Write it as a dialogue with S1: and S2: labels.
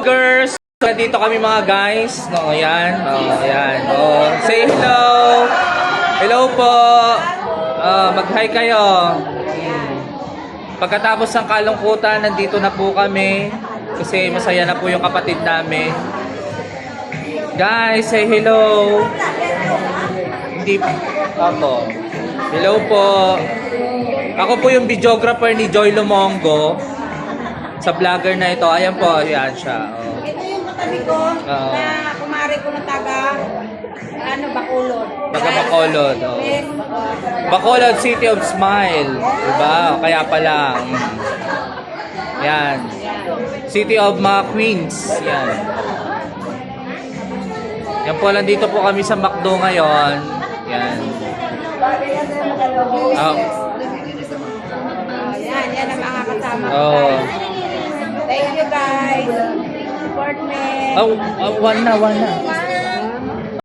S1: Girls, dito kami mga guys. No, ayan. Oh, ayan. Oh, say hello. Hello po. Mag-hi kayo. Pagkatapos ng kalungkutan, nandito na po kami. Kasi masaya na po yung kapatid namin. Guys, say hello. Hindi ako. Hello po. Ako po yung videographer ni Joy Lumongo. Sa vlogger na ito. Ayan po, ayan siya. Oh.
S2: Ito yung katabi ko na kumari ko na Bacolod.
S1: Taga Bacolod. Oh. Bacolod, City of Smile. Diba? Kaya pala. Yan. City of mga Queens. Yan. Yan po, nandito po kami sa McDo ngayon. Yan.
S2: Yan ang mga kasama ko.
S1: Oh.
S2: Thank you guys. Support me.
S1: One na.